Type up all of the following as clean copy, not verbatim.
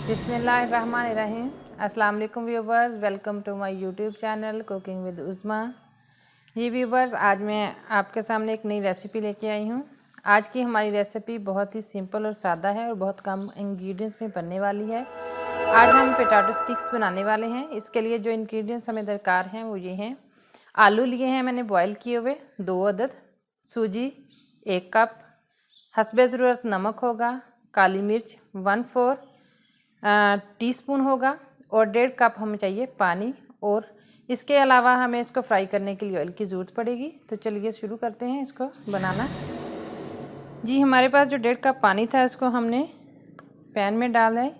बिस्मिल्लाहिर्रहमानिर्रहीम। अस्सलाम वालेकुम viewers, welcome to my YouTube channel cooking with Uzma. ये व्यूवर्स, आज मैं आपके सामने एक नई रेसिपी लेके आई हूँ। आज की हमारी रेसिपी बहुत ही सिंपल और सादा है और बहुत कम इंग्रेडिएंट्स में बनने वाली है। आज हम पोटैटो स्टिक्स बनाने वाले हैं। इसके लिए जो इंग्रेडिएंट्स हमें दरकार हैं वो ये हैं। आलू लिए हैं मैंने बॉयल किए हुए 2 अदद, सूजी 1 कप, हस्बे ज़रूरत नमक होगा, काली मिर्च 1/4 टीस्पून होगा और 1.5 कप हमें चाहिए पानी। और इसके अलावा हमें इसको फ्राई करने के लिए ऑयल की ज़रूरत पड़ेगी। तो चलिए शुरू करते हैं इसको बनाना। जी, हमारे पास जो 1.5 कप पानी था इसको हमने पैन में डाला है।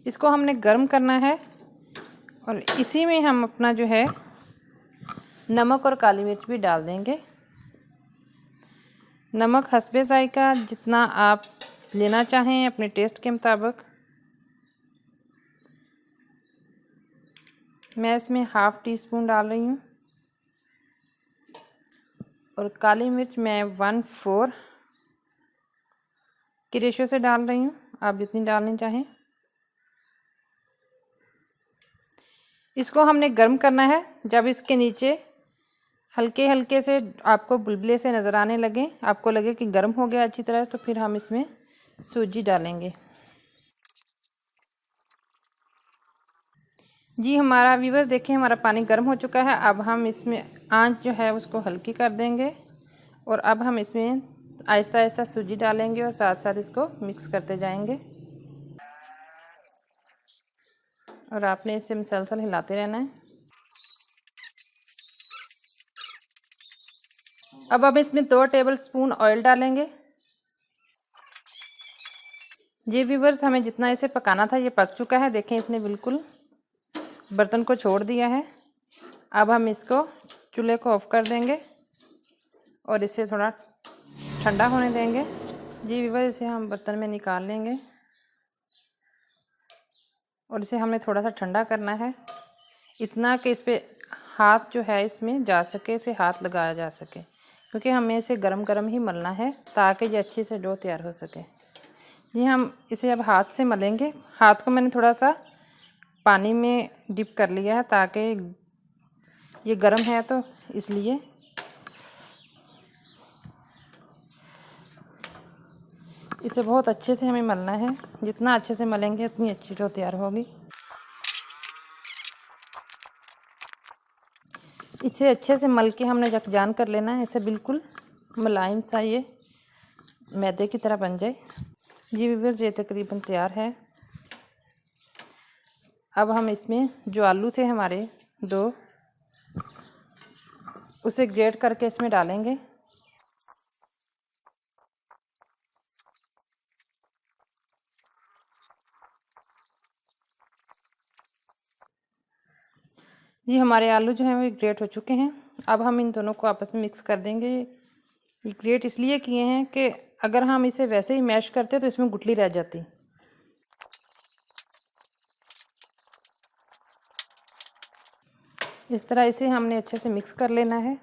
इसको हमने गर्म करना है और इसी में हम अपना जो है नमक और काली मिर्च भी डाल देंगे। नमक हस्बे ज़ायका जितना आप लेना चाहें अपने टेस्ट के मुताबिक। मैं इसमें 1/2 टीस्पून डाल रही हूँ और काली मिर्च मैं 1/4 के रेशो से डाल रही हूँ, आप जितनी डालनी चाहें। इसको हमने गर्म करना है। जब इसके नीचे हल्के हल्के से आपको बुलबुले से नज़र आने लगे, आपको लगे कि गर्म हो गया अच्छी तरह, तो फिर हम इसमें सूजी डालेंगे। जी, हमारा व्यूवर्स देखिए, हमारा पानी गर्म हो चुका है। अब हम इसमें आंच जो है उसको हल्की कर देंगे और अब हम इसमें आहिस्ता आहिस्ता सूजी डालेंगे और साथ साथ इसको मिक्स करते जाएंगे और आपने इसे मुसलसल हिलाते रहना है। अब इसमें 2 टेबलस्पून ऑयल डालेंगे। जी व्यूवर्स, हमें जितना इसे पकाना था ये पक चुका है। देखें, इसने बिल्कुल बर्तन को छोड़ दिया है। अब हम इसको चूल्हे को ऑफ कर देंगे और इसे थोड़ा ठंडा होने देंगे। जी व्यूवर्स, इसे हम बर्तन में निकाल लेंगे और इसे हमने थोड़ा सा ठंडा करना है, इतना कि इस पर हाथ जो है इसमें जा सके, इसे हाथ लगाया जा सके, क्योंकि हमें इसे गरम गरम ही मलना है ताकि ये अच्छे से डो तैयार हो सके। जी, हम इसे अब हाथ से मलेंगे। हाथ को मैंने थोड़ा सा पानी में डिप कर लिया है ताकि ये गर्म है, तो इसलिए इसे बहुत अच्छे से हमें मलना है। जितना अच्छे से मलेंगे उतनी अच्छी डो तैयार होगी। इसे अच्छे से मल के हमने यकजान कर लेना है। इसे बिल्कुल मुलायम सा ये मैदे की तरह बन जाए। जी व्यूअर्स, ये तकरीबन तैयार है। अब हम इसमें जो आलू थे हमारे 2, उसे ग्रेट करके इसमें डालेंगे। ये हमारे आलू जो हैं वो ग्रेट हो चुके हैं। अब हम इन दोनों को आपस में मिक्स कर देंगे। ये ग्रेट इसलिए किए हैं कि अगर हम इसे वैसे ही मैश करते तो इसमें गुठली रह जाती। इस तरह इसे हमने अच्छे से मिक्स कर लेना है।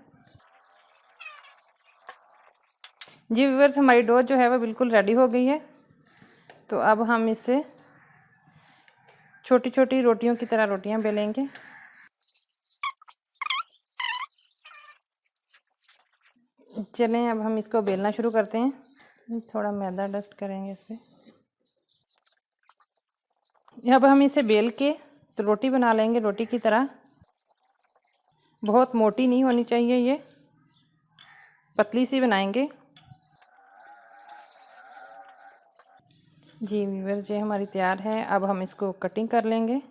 जी व्यूअर्स, हमारी डो जो है वो बिल्कुल रेडी हो गई है। तो अब हम इसे छोटी छोटी रोटियों की तरह रोटियां बेलेंगे। चलें, अब हम इसको बेलना शुरू करते हैं। थोड़ा मैदा डस्ट करेंगे इस पर। अब हम इसे बेल के तो रोटी बना लेंगे, रोटी की तरह। बहुत मोटी नहीं होनी चाहिए, ये पतली सी बनाएंगे। जी व्यूअर्स, ये हमारी तैयार है। अब हम इसको कटिंग कर लेंगे,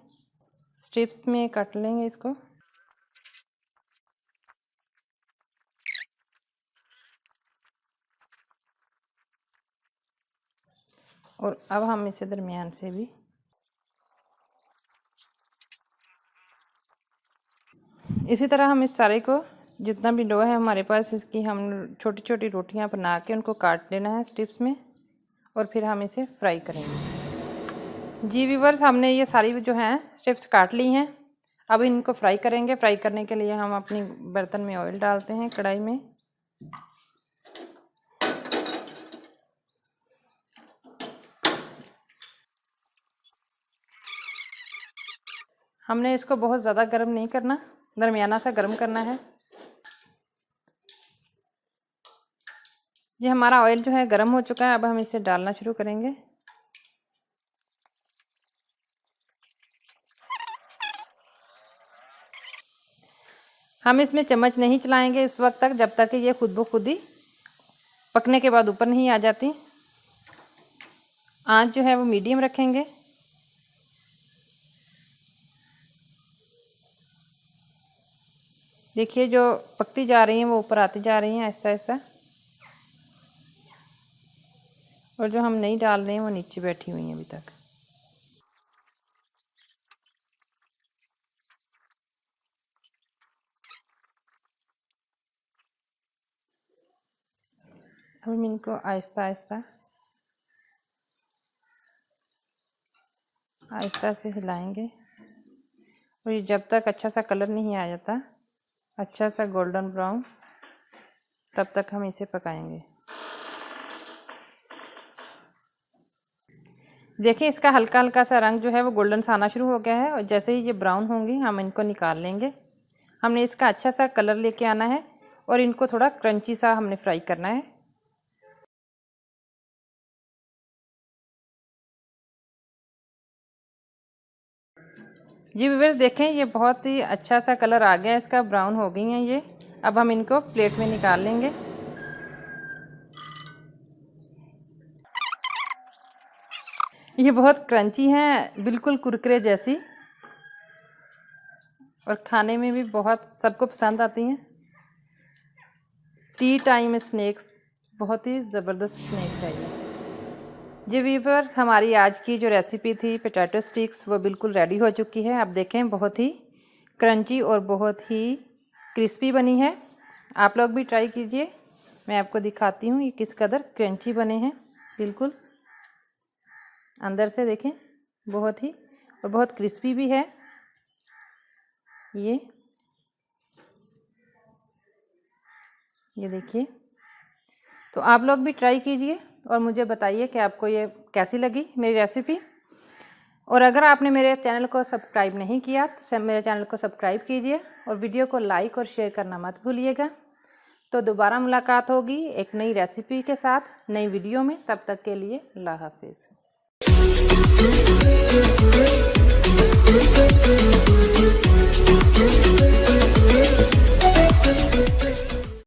स्ट्रिप्स में काट लेंगे इसको। और अब हम इसे दरमियान से भी इसी तरह हम इस सारे को, जितना भी डो है हमारे पास, इसकी हम छोटी छोटी रोटियां बना के उनको काट लेना है स्ट्रिप्स में और फिर हम इसे फ्राई करेंगे। जी व्यूअर्स, हमने ये सारी जो हैं स्ट्रिप्स काट ली हैं। अब इनको फ्राई करेंगे। फ्राई करने के लिए हम अपनी बर्तन में ऑयल डालते हैं, कढ़ाई में। हमने इसको बहुत ज़्यादा गर्म नहीं करना, दरमियाना सा गर्म करना है। ये हमारा ऑयल जो है गर्म हो चुका है, अब हम इसे डालना शुरू करेंगे। हम इसमें चम्मच नहीं चलाएंगे इस वक्त तक, जब तक कि ये खुद ब खुद ही पकने के बाद ऊपर नहीं आ जाती। आंच जो है वो मीडियम रखेंगे। देखिए जो पकती जा रही हैं वो ऊपर आती जा रही हैं आहिस्ता आहिस्ता, और जो हम नहीं डाल रहे हैं वो नीचे बैठी हुई हैं अभी तक। अब हम इनको आहिस्ता आहिस्ता से हिलाएंगे, और ये जब तक अच्छा सा कलर नहीं आ जाता, अच्छा सा गोल्डन ब्राउन, तब तक हम इसे पकाएंगे। देखिए इसका हल्का हल्का सा रंग जो है वो गोल्डन सा आना शुरू हो गया है, और जैसे ही ये ब्राउन होंगी हम इनको निकाल लेंगे। हमने इसका अच्छा सा कलर लेके आना है, और इनको थोड़ा क्रंची सा हमने फ्राई करना है। जी व्यूअर्स देखें, ये बहुत ही अच्छा सा कलर आ गया इसका, ब्राउन हो गई हैं ये। अब हम इनको प्लेट में निकाल लेंगे। ये बहुत क्रंची हैं, बिल्कुल कुरकुरे जैसी, और खाने में भी बहुत सबको पसंद आती हैं। टी टाइम स्नैक्स, बहुत ही ज़बरदस्त स्नैक्स है ये। जी व्यूअर्स, हमारी आज की जो रेसिपी थी पोटैटो स्टिक्स, वो बिल्कुल रेडी हो चुकी है। आप देखें बहुत ही क्रंची और बहुत ही क्रिस्पी बनी है। आप लोग भी ट्राई कीजिए। मैं आपको दिखाती हूँ ये किस कदर क्रंची बने हैं, बिल्कुल अंदर से देखें, बहुत ही, और बहुत क्रिस्पी भी है ये देखिए। तो आप लोग भी ट्राई कीजिए और मुझे बताइए कि आपको ये कैसी लगी मेरी रेसिपी। और अगर आपने मेरे चैनल को सब्सक्राइब नहीं किया तो मेरे चैनल को सब्सक्राइब कीजिए, और वीडियो को लाइक और शेयर करना मत भूलिएगा। तो दोबारा मुलाकात होगी एक नई रेसिपी के साथ, नई वीडियो में। तब तक के लिए अल्लाह हाफिज़।